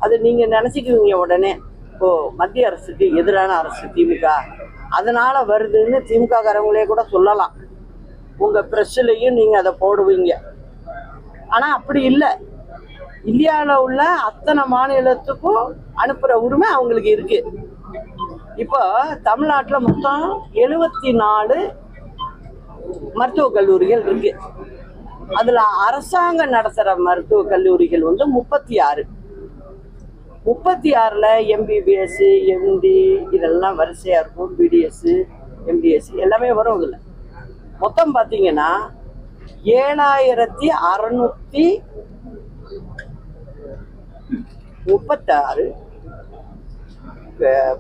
அது நீங்க நினைச்சுக்குவீங்க உடனே. இப்போ மத்திய அரசுக்கு எதிரான அரசு திமுக, அதனால வருதுன்னு திமுக காரங்களே கூட சொல்லலாம். உங்க பிரஸ்லயும் நீங்க அதை போடுவீங்க. ஆனா அப்படி இல்லை. இந்தியாவில் உள்ள அத்தனை மாநிலத்துக்கும் அனுப்புற உரிமை அவங்களுக்கு இருக்கு. இப்போ தமிழ்நாட்டில் மொத்தம் 74 மருத்துவக் கல்லூரிகள் இருக்கு. அதுல அரசாங்கம் நடத்துற மருத்துவக் கல்லூரிகள் 36. 36ல எம்பிபிஎஸ், எம்டி இதெல்லாம் வரிசையா இருக்கும். பிடிஎஸ், எம்டிஎஸ் எல்லாமே வரும். இதுல மொத்தம் பார்த்தீங்கன்னா 7636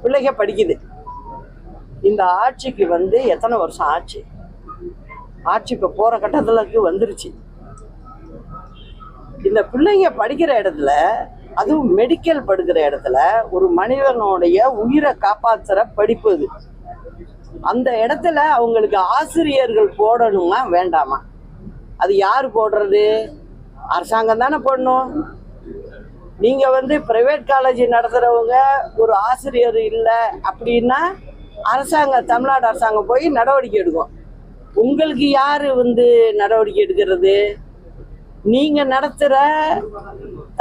பிள்ளைங்க படிக்குது. இந்த ஆட்சிக்கு எத்தனை வருஷம் ஆச்சு? ஆட்சி இப்போ போற கட்டத்துக்கு வந்துருச்சு. இந்த பிள்ளைங்க படிக்கிற இடத்துல, அதுவும் மெடிக்கல் படிக்கிற இடத்துல, ஒரு மனிதனுடைய உயிரை காப்பாற்றுற படிப்பு இது. அந்த இடத்துல அவங்களுக்கு ஆசிரியர்கள் போடணுமா வேண்டாமா? அது யாரு போடுறது? அரசாங்கம் தானே போடணும். நீங்க பிரைவேட் காலேஜ் நடத்துறவங்க ஒரு ஆசிரியர் இல்லை அப்படின்னா தமிழ்நாடு அரசாங்கம் போய் நடவடிக்கை எடுக்கும். உங்களுக்கு யாரு நடவடிக்கை எடுக்கிறது? நீங்க நடத்துற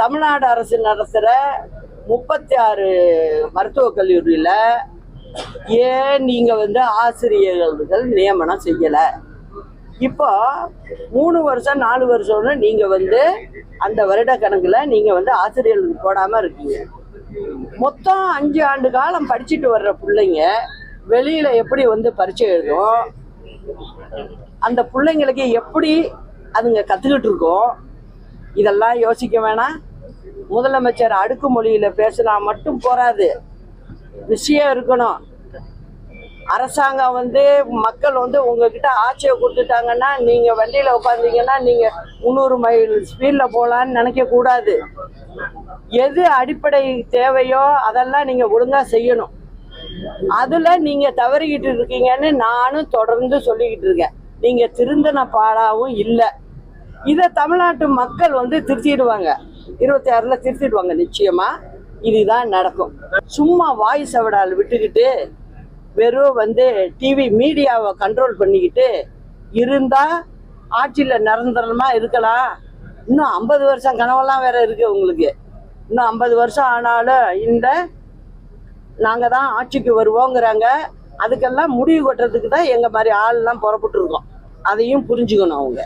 தமிழ்நாடு அரசு நடத்துற 36 மருத்துவக் கல்லூரியில ஏன் நீங்க ஆசிரியர்கள் நியமனம் செய்யல? இப்போ 3 வருஷம் 4 வருஷம்னு நீங்க அந்த வருட கணக்குல நீங்க ஆசிரியர்களுக்கு போடாம இருக்கீங்க. மொத்தம் 5 ஆண்டு காலம் படிச்சுட்டு வர்ற பிள்ளைங்க வெளியில எப்படி பரீட்சை எழுதும்? அந்த பிள்ளைங்களுக்கு எப்படி அதுங்க கத்துக்கிட்டு இருக்கோம்? இதெல்லாம் யோசிக்க வேணாம். முதலமைச்சர் அடுக்குமொழியில பேசினா மட்டும் போராது, விஷயம் இருக்கணும். அரசாங்கம் மக்கள் உங்ககிட்ட ஆட்சியை கொடுத்துட்டாங்கன்னா நீங்க வண்டியில உட்காந்தீங்கன்னா நீங்க 300 மைல் ஸ்பீட்ல போலான்னு நினைக்க கூடாது. எது அடிப்படை தேவையோ அதெல்லாம் நீங்க ஒழுங்கா செய்யணும். அதுல நீங்க தவறிக்கிட்டு இருக்கீங்கன்னு நானும் தொடர்ந்து சொல்லிக்கிட்டு இருக்கேன். நீங்க திருந்தின பாடாவும் இல்லை. இதை தமிழ்நாட்டு மக்கள் திருத்திடுவாங்க. 26ல திருத்திடுவாங்க நிச்சயமா. இதுதான் நடக்கும். சும்மா வாய் சவடால் விட்டுக்கிட்டு வெறும் டிவி மீடியாவை கண்ட்ரோல் பண்ணிக்கிட்டு இருந்தா ஆட்சியில நிரந்தரமா இருக்கலாம். இன்னும் 50 வருஷம் கனவெல்லாம் வேற இருக்கு உங்களுக்கு. இன்னும் 50 வருஷம் ஆனாலும் நாங்க தான் ஆட்சிக்கு வருவோங்கிறாங்க. அதுக்கெல்லாம் முடிவு கட்டுறதுக்கு தான் எங்க மாதிரி ஆள்லாம் புறப்பட்டு இருக்கோம். அதையும் புரிஞ்சுக்கணும் அவங்க.